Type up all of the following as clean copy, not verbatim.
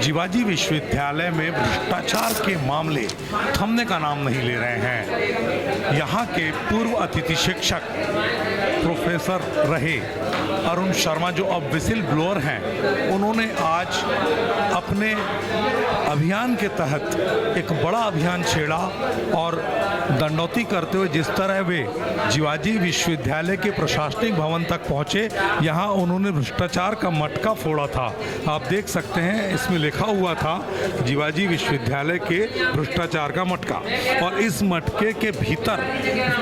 जीवाजी विश्वविद्यालय में भ्रष्टाचार के मामले थमने का नाम नहीं ले रहे हैं। यहाँ के पूर्व अतिथि शिक्षक प्रोफेसर रहे अरुण शर्मा, जो अब विसिल ब्लोअर हैं, उन्होंने आज अपने अभियान के तहत एक बड़ा अभियान छेड़ा और दंडौती करते हुए जिस तरह वे जीवाजी विश्वविद्यालय के प्रशासनिक भवन तक पहुंचे, यहां उन्होंने भ्रष्टाचार का मटका फोड़ा था। आप देख सकते हैं, इसमें लिखा हुआ था जीवाजी विश्वविद्यालय के भ्रष्टाचार का मटका, और इस मटके के भीतर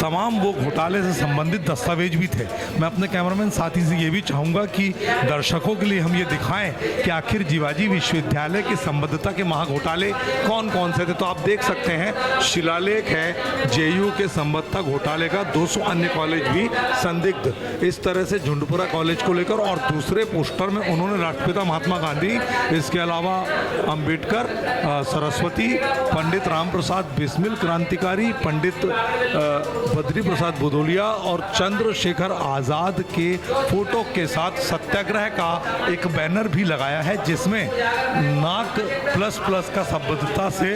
तमाम वो घोटाले से संबंधित दस्तावेज भी थे। मैं अपने कैमरामैन साथी से ये भी चाहूँगा कि दर्शकों के लिए हम ये दिखाएं कि आखिर जीवाजी विश्वविद्यालय की संबद्धता के महाघोटाले कौन कौन से थे। तो आप देख सकते हैं, शिलालेख है जेयू के संबद्धता घोटाले का, 200 अन्य कॉलेज भी संदिग्ध। इस तरह से झुंडपुरा कॉलेज को लेकर, और दूसरे पोस्टर में उन्होंने राष्ट्रपिता महात्मा गांधी, इसके अलावा अंबेडकर, सरस्वती, पंडित राम प्रसाद बिस्मिल क्रांतिकारी, पंडित बद्री प्रसाद भदौरिया और चंद्रशेखर आज़ाद के फोटो के साथ सत्याग्रह का एक बैनर भी लगाया है, जिसमें नाक प्लस प्लस का संबद्धता से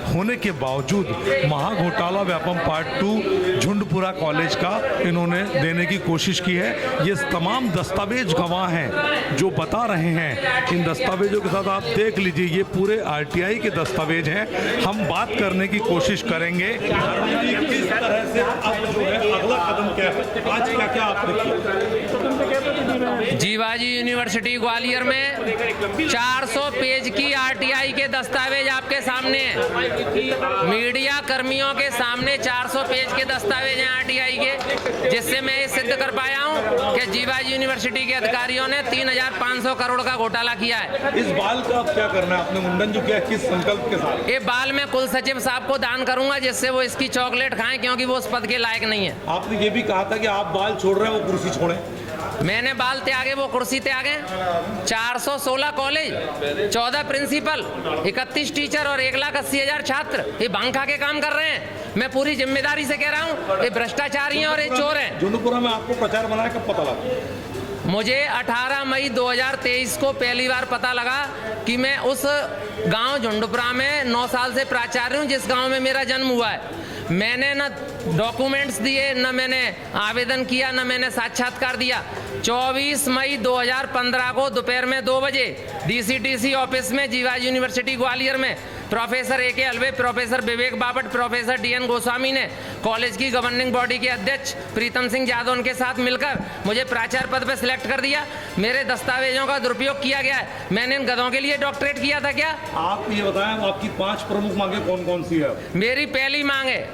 होने के बावजूद महाघोटाला व्यापम पार्ट 2 झुंडपुरा कॉलेज का इन्होंने देने की कोशिश की है। ये तमाम दस्तावेज गवाह हैं जो बता रहे हैं। इन दस्तावेजों के साथ आप देख लीजिए, ये पूरे आरटीआई के दस्तावेज हैं। हम बात करने की कोशिश करेंगे किस तरह से अब जो है अगला कदम क्या है, आज क्या क्या आपने किया। जीवाजी यूनिवर्सिटी ग्वालियर में 400 पेज की आरटीआई के दस्तावेज आपके सामने हैं। मीडिया कर्मियों के सामने 400 पेज के दस्तावेज हैं आरटीआई के, जिससे मैं ये सिद्ध कर पाया हूँ कि जीवाजी यूनिवर्सिटी के अधिकारियों ने 3,500 करोड़ का घोटाला किया है। इस बाल का अब क्या करना है, आपने मुंडन जो किया, किस संकल्प के साथ? ये बाल मैं कुल सचिव साहब को दान करूंगा, जिससे वो इसकी चॉकलेट खाएं, क्योंकि वो उस पद के लायक नहीं है। आपने ये भी कहा था कि आप बाल छोड़ रहे हैं, वो कुर्सी छोड़ें। मैंने बाल त्यागे, वो कुर्सी त्यागे। 416 कॉलेज, 14 प्रिंसिपल, 31 टीचर और 1,80,000 छात्र ये बांका के काम कर रहे हैं। मैं पूरी जिम्मेदारी से कह रहा हूँ, ये भ्रष्टाचारी हैं और ये चोर हैं। झुंडपुरा में आपको प्रचार बनाया कब पता लगा? मुझे 18 मई 2023 को पहली बार पता लगा कि मैं उस गांव झुंडपुरा में 9 साल से प्राचार्य हूँ, जिस गांव में मेरा जन्म हुआ है। मैंने न डॉक्यूमेंट्स दिए, न मैंने आवेदन किया, न मैंने साक्षात्कार दिया। 24 मई 2015 को दोपहर में 2 बजे डीसीटीसी ऑफिस में जीवाजी यूनिवर्सिटी ग्वालियर में प्रोफेसर ए के अलवे, प्रोफेसर विवेक बाबट, प्रोफेसर DN गोस्वामी ने कॉलेज की गवर्निंग बॉडी के अध्यक्ष प्रीतम सिंह जादव के साथ मिलकर मुझे प्राचार्य पद पर सिलेक्ट कर दिया। मेरे दस्तावेजों का दुरुपयोग किया गया है। मैंने इन गधों के लिए डॉक्टरेट किया था क्या? आप ये बताएं, आपकी 5 प्रमुख मांगे कौन कौन सी है? मेरी पहली मांग है,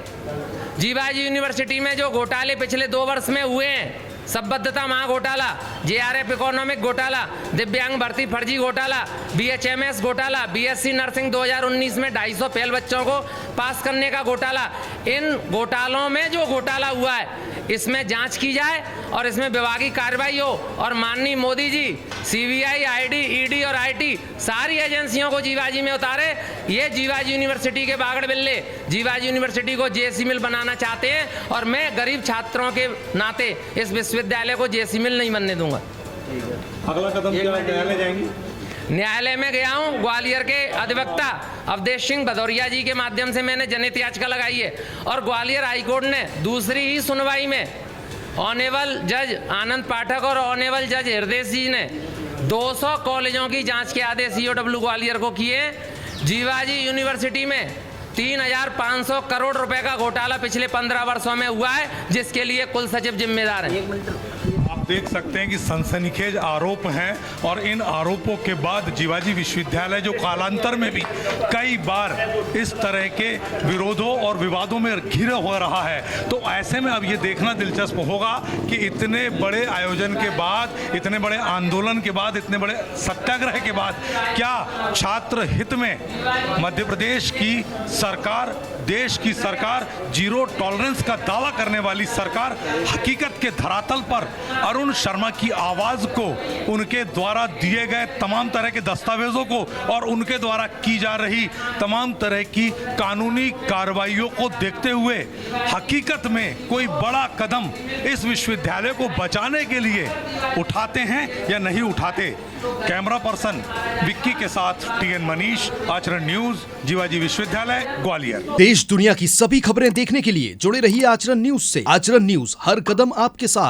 जीवाजी यूनिवर्सिटी में जो घोटाले पिछले 2 वर्ष में हुए हैं, संबद्धता महाघोटाला, JRF इकोनॉमिक घोटाला, दिव्यांग भर्ती फर्जी घोटाला, BHMS घोटाला, BSc नर्सिंग 2019 में 250 फेल बच्चों को पास करने का घोटाला, इन घोटालों में जो घोटाला हुआ है इसमें जांच की जाए और इसमें विभागीय कार्रवाई हो, और माननीय Modi ji CBI, ID, ED और IT सारी एजेंसियों को जीवाजी में उतारे। ये जीवाजी यूनिवर्सिटी के बागड़ बिल्ले जीवाजी यूनिवर्सिटी को JC मिल बनाना चाहते हैं, और मैं गरीब छात्रों के नाते इस विश्वविद्यालय को JC मिल नहीं बनने दूंगा। अगला कदम क्या, न्यायालय जाएंगे? न्यायालय में गया हूँ। ग्वालियर के अधिवक्ता अवधेश सिंह भदौरिया जी के माध्यम से मैंने जनहित याचिका लगाई है, और ग्वालियर हाईकोर्ट ने दूसरी ही सुनवाई में ऑनेबल जज आनंद पाठक और ऑनेबल जज हृदय जी ने 200 कॉलेजों की जांच के आदेश EOW ग्वालियर को किए। जीवाजी यूनिवर्सिटी में 3,500 करोड़ रुपए का घोटाला पिछले 15 वर्षों में हुआ है, जिसके लिए कुल सचिव जिम्मेदार हैं। आप देख सकते हैं कि सनसनीखेज आरोप हैं, और इन आरोपों के बाद जीवाजी विश्वविद्यालय जो कालांतर में भी कई बार इस तरह के विरोधों और विवादों में घिरा हो रहा है, तो ऐसे में अब ये देखना दिलचस्प होगा कि इतने बड़े आयोजन के बाद, इतने बड़े आंदोलन के बाद, इतने बड़े सत्याग्रह के बाद, क्या छात्र हित में मध्य प्रदेश की सरकार, देश की सरकार, जीरो टॉलरेंस का दावा करने वाली सरकार, हकीकत के धरातल पर अरुण शर्मा की आवाज को, उनके द्वारा दिए गए तमाम तरह के दस्तावेजों को और उनके द्वारा की जा रही तमाम तरह की कानूनी कार्रवाइयों को देखते हुए हकीकत में कोई बड़ा कदम इस विश्वविद्यालय को बचाने के लिए उठाते हैं या नहीं उठाते। कैमरा पर्सन विक्की के साथ टीएन मनीष, आचरण न्यूज, जीवाजी विश्वविद्यालय, ग्वालियर। देश दुनिया की सभी खबरें देखने के लिए जुड़े रहिए आचरण न्यूज से। आचरण न्यूज, हर कदम आपके साथ।